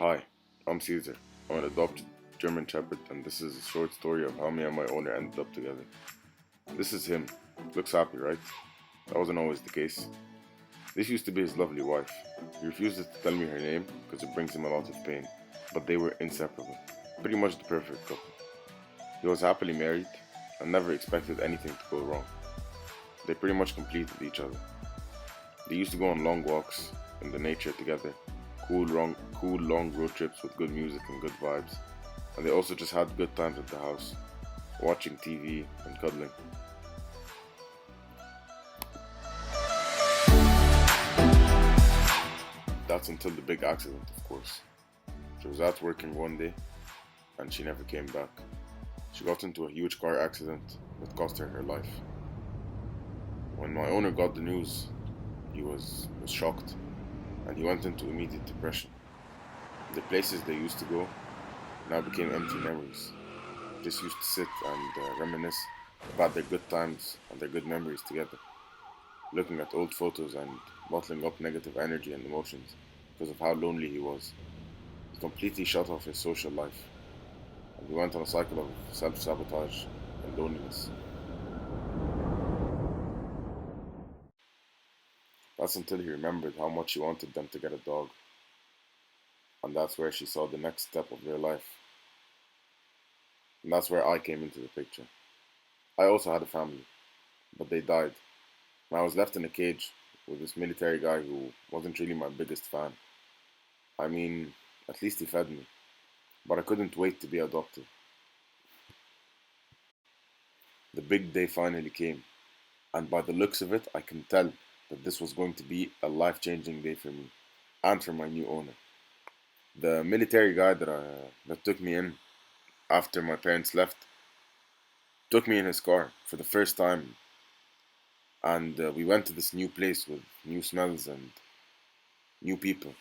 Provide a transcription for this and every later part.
Hi, I'm Caesar. I'm an adopted German Shepherd, and this is a short story of how me and my owner ended up together. This is him. Looks happy, right? That wasn't always the case. This used to be his lovely wife. He refuses to tell me her name because it brings him a lot of pain, but they were inseparable. Pretty much the perfect couple. He was happily married and never expected anything to go wrong. They pretty much completed each other. They used to go on long walks in the nature together, cool long road trips with good music and good vibes, and they also just had good times at the house, watching TV and cuddling. That's until the big accident, of course. She was out working one day and she never came back. She got into a huge car accident that cost her her life. When my owner got the news, he was shocked and he went into immediate depression. The places they used to go now became empty memories. Just used to sit and reminisce about their good times and their good memories together, looking at old photos and bottling up negative energy and emotions because of how lonely he was. He completely shut off his social life, and he went on a cycle of self sabotage and loneliness. That's until he remembered how much he wanted them to get a dog, and that's where she saw the next step of their life, and that's where I came into the picture. I also had a family, but they died, and I was left in a cage with this military guy who wasn't really my biggest fan. I mean, at least he fed me, but I couldn't wait to be adopted. The big day finally came, and by the looks of it, I can tell that this was going to be a life changing day for me and for my new owner. The military guy that took me in after my parents left took me in his car for the first time, and we went to this new place with new smells and new people.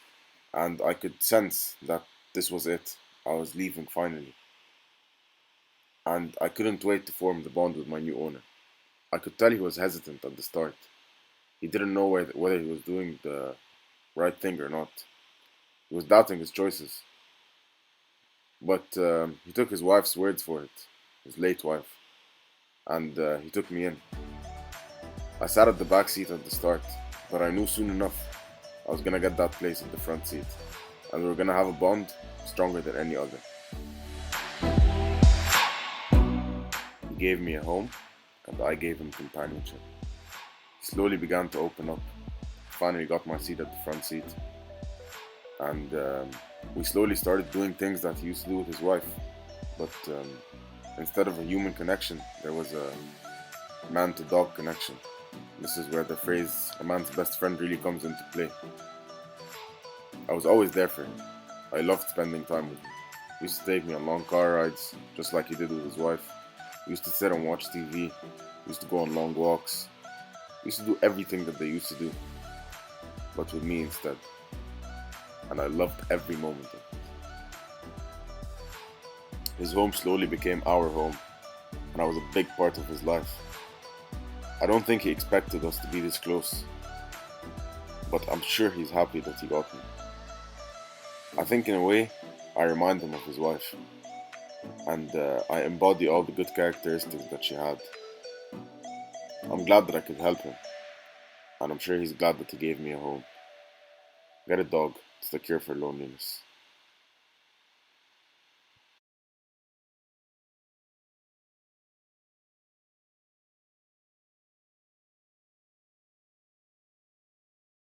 And I could sense that this was it. I was leaving finally, and I couldn't wait to form the bond with my new owner. I could tell he was hesitant at the start. He didn't know whether he was doing the right thing or not. He was doubting his choices, but he took his wife's words for it, his late wife, and he took me in. I sat at the back seat at the start, but I knew soon enough I was gonna get that place in the front seat, and we were gonna have a bond stronger than any other. He gave me a home, and I gave him companionship. He slowly began to open up. Finally got my seat at the front seat, and we slowly started doing things that he used to do with his wife. But instead of a human connection, there was a man to dog connection. This is where the phrase "a man's best friend" really comes into play. I was always there for him. I loved spending time with him. He used to take me on long car rides, just like he did with his wife. We used to sit and watch TV. We used to go on long walks. We used to do everything that they used to do, but with me instead. And I loved every moment of it. His home slowly became our home, and I was a big part of his life. I don't think he expected us to be this close, but I'm sure he's happy that he got me. I think in a way, I remind him of his wife, and I embody all the good characteristics that she had. I'm glad that I could help him, and I'm sure he's glad that he gave me a home. Get a dog, it's the cure for loneliness.